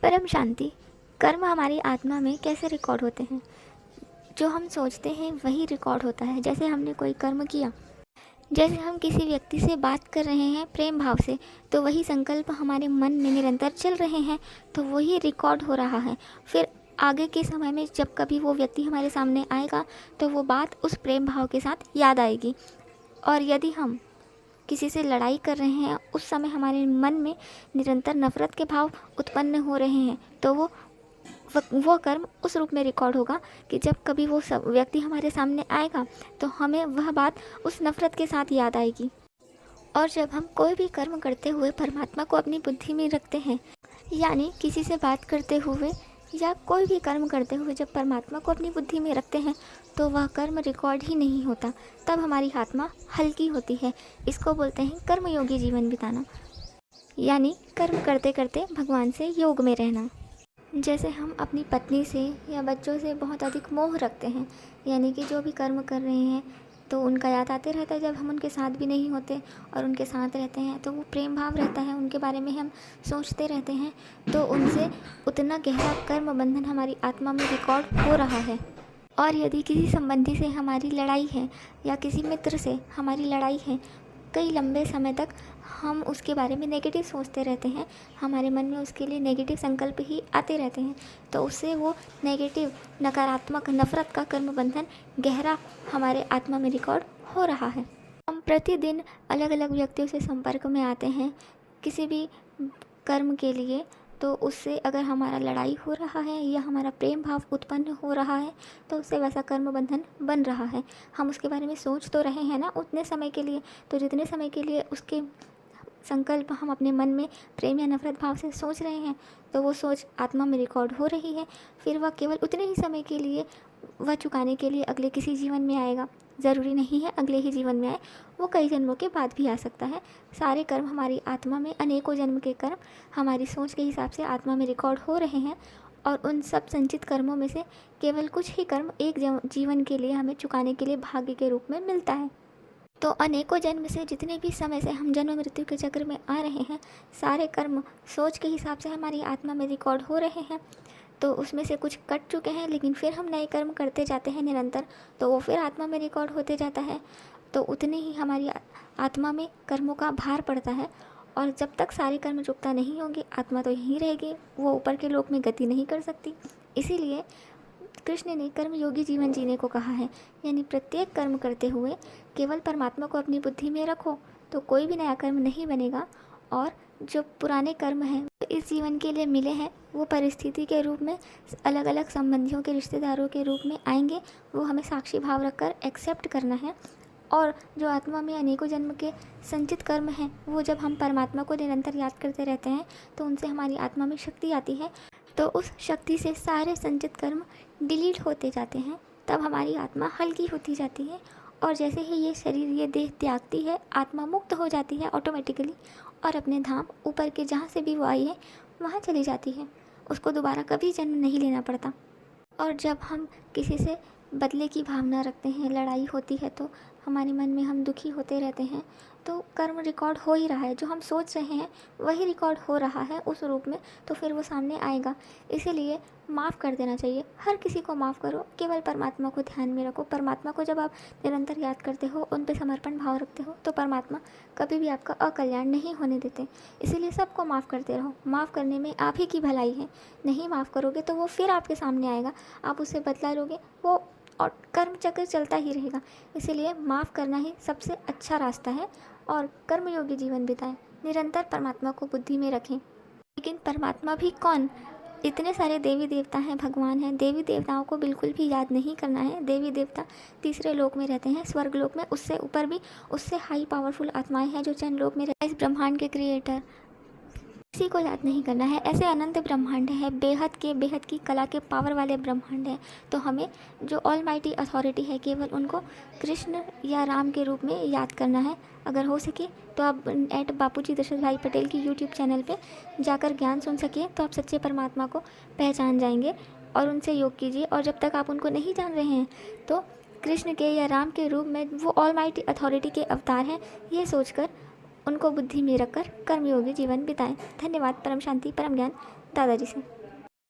परम शांति। कर्म हमारी आत्मा में कैसे रिकॉर्ड होते हैं? जो हम सोचते हैं वही रिकॉर्ड होता है। जैसे हमने कोई कर्म किया, जैसे हम किसी व्यक्ति से बात कर रहे हैं प्रेम भाव से, तो वही संकल्प हमारे मन में निरंतर चल रहे हैं, तो वही रिकॉर्ड हो रहा है। फिर आगे के समय में जब कभी वो व्यक्ति हमारे सामने आएगा तो वो बात उस प्रेम भाव के साथ याद आएगी। और यदि हम किसी से लड़ाई कर रहे हैं, उस समय हमारे मन में निरंतर नफरत के भाव उत्पन्न हो रहे हैं, तो वो कर्म उस रूप में रिकॉर्ड होगा कि जब कभी वो सब व्यक्ति हमारे सामने आएगा तो हमें वह बात उस नफ़रत के साथ याद आएगी। और जब हम कोई भी कर्म करते हुए परमात्मा को अपनी बुद्धि में रखते हैं, यानी किसी से बात करते हुए या कोई भी कर्म करते हुए जब परमात्मा को अपनी बुद्धि में रखते हैं, तो वह कर्म रिकॉर्ड ही नहीं होता। तब हमारी आत्मा हल्की होती है। इसको बोलते हैं कर्मयोगी जीवन बिताना, यानी कर्म करते करते भगवान से योग में रहना। जैसे हम अपनी पत्नी से या बच्चों से बहुत अधिक मोह रखते हैं, यानी कि जो भी कर्म कर रहे हैं तो उनका याद आते रहता है। जब हम उनके साथ भी नहीं होते और उनके साथ रहते हैं तो वो प्रेम भाव रहता है, उनके बारे में हम सोचते रहते हैं, तो उनसे उतना गहरा कर्म बंधन हमारी आत्मा में रिकॉर्ड हो रहा है। और यदि किसी संबंधी से हमारी लड़ाई है या किसी मित्र से हमारी लड़ाई है, कई लंबे समय तक हम उसके बारे में नेगेटिव सोचते रहते हैं, हमारे मन में उसके लिए नेगेटिव संकल्प ही आते रहते हैं, तो उससे वो नेगेटिव नकारात्मक नफ़रत का कर्म बंधन गहरा हमारे आत्मा में रिकॉर्ड हो रहा है। हम प्रतिदिन अलग अलग व्यक्तियों से संपर्क में आते हैं किसी भी कर्म के लिए, तो उससे अगर हमारा लड़ाई हो रहा है या हमारा प्रेम भाव उत्पन्न हो रहा है तो उससे वैसा कर्म बंधन बन रहा है। हम उसके बारे में सोच तो रहे हैं ना उतने समय के लिए, तो जितने समय के लिए उसके संकल्प हम अपने मन में प्रेम या नफरत भाव से सोच रहे हैं, तो वो सोच आत्मा में रिकॉर्ड हो रही है। फिर वह केवल उतने ही समय के लिए वह चुकाने के लिए अगले किसी जीवन में आएगा। ज़रूरी नहीं है अगले ही जीवन में आए, वो कई जन्मों के बाद भी आ सकता है। सारे कर्म हमारी आत्मा में, अनेकों जन्म के कर्म हमारी सोच के हिसाब से आत्मा में रिकॉर्ड हो रहे हैं, और उन सब संचित कर्मों में से केवल कुछ ही कर्म एक जीवन के लिए हमें चुकाने के लिए भाग्य के रूप में मिलता है। तो अनेकों जन्म से, जितने भी समय से हम जन्म मृत्यु के चक्र में आ रहे हैं, सारे कर्म सोच के हिसाब से हमारी आत्मा में रिकॉर्ड हो रहे हैं। तो उसमें से कुछ कट चुके हैं, लेकिन फिर हम नए कर्म करते जाते हैं निरंतर, तो वो फिर आत्मा में रिकॉर्ड होते जाता है। तो उतने ही हमारी आत्मा में कर्मों का भार पड़ता है, और जब तक सारे कर्म चुकता नहीं होंगे आत्मा तो यहीं रहेगी, वो ऊपर के लोक में गति नहीं कर सकती। इसीलिए कृष्ण ने कर्मयोगी जीवन जीने को कहा है, यानी प्रत्येक कर्म करते हुए केवल परमात्मा को अपनी बुद्धि में रखो, तो कोई भी नया कर्म नहीं बनेगा। और जो पुराने कर्म हैं इस जीवन के लिए मिले हैं, वो परिस्थिति के रूप में अलग अलग संबंधियों के, रिश्तेदारों के रूप में आएंगे, वो हमें साक्षी भाव रखकर एक्सेप्ट करना है। और जो आत्मा में अनेकों जन्म के संचित कर्म हैं, वो जब हम परमात्मा को निरंतर याद करते रहते हैं तो उनसे हमारी आत्मा में शक्ति आती है, तो उस शक्ति से सारे संचित कर्म डिलीट होते जाते हैं। तब हमारी आत्मा हल्की होती जाती है, और जैसे ही ये शरीर, ये देह त्यागती है, आत्मा मुक्त हो जाती है ऑटोमेटिकली, और अपने धाम ऊपर के जहाँ से भी वो आई है वहाँ चली जाती है। उसको दोबारा कभी जन्म नहीं लेना पड़ता। और जब हम किसी से बदले की भावना रखते हैं, लड़ाई होती है, तो हमारे मन में हम दुखी होते रहते हैं, तो कर्म रिकॉर्ड हो ही रहा है। जो हम सोच रहे हैं वही रिकॉर्ड हो रहा है उस रूप में, तो फिर वो सामने आएगा। इसीलिए माफ़ कर देना चाहिए, हर किसी को माफ़ करो, केवल परमात्मा को ध्यान में रखो। परमात्मा को जब आप निरंतर याद करते हो, उन पे समर्पण भाव रखते हो, तो परमात्मा कभी भी आपका अकल्याण नहीं होने देते। इसीलिए सबको माफ़ करते रहो। माफ़ करने में आप ही की भलाई है। नहीं माफ़ करोगे तो वो फिर आपके सामने आएगा, आप उससे बदला लोगे, वो और कर्म चक्र चलता ही रहेगा। इसीलिए माफ़ करना ही सबसे अच्छा रास्ता है, और कर्मयोगी जीवन बिताएं, निरंतर परमात्मा को बुद्धि में रखें। लेकिन परमात्मा भी कौन? इतने सारे देवी देवता हैं, भगवान हैं। देवी देवताओं को बिल्कुल भी याद नहीं करना है। देवी देवता तीसरे लोक में रहते हैं, स्वर्ग लोक में। उससे ऊपर भी उससे हाई पावरफुल आत्माएं हैं जो चंद्र लोक में रहते हैं। इस ब्रह्मांड के क्रिएटर, किसी को याद नहीं करना है। ऐसे अनंत ब्रह्मांड है, बेहद की कला के पावर वाले ब्रह्मांड है। तो हमें जो ऑल माइटी अथॉरिटी है, केवल उनको कृष्ण या राम के रूप में याद करना है। अगर हो सके तो आप @बापूजी दशरथ भाई पटेल की यूट्यूब चैनल पे जाकर ज्ञान सुन सकिए, तो आप सच्चे परमात्मा को पहचान जाएंगे और उनसे योग कीजिए। और जब तक आप उनको नहीं जान रहे हैं, तो कृष्ण के या राम के रूप में वो ऑल माइटी अथॉरिटी के अवतार हैं, ये सोचकर उनको बुद्धि में रखकर कर्मयोगी जीवन बिताएं। धन्यवाद। परम शांति, परम ज्ञान। दादाजी से।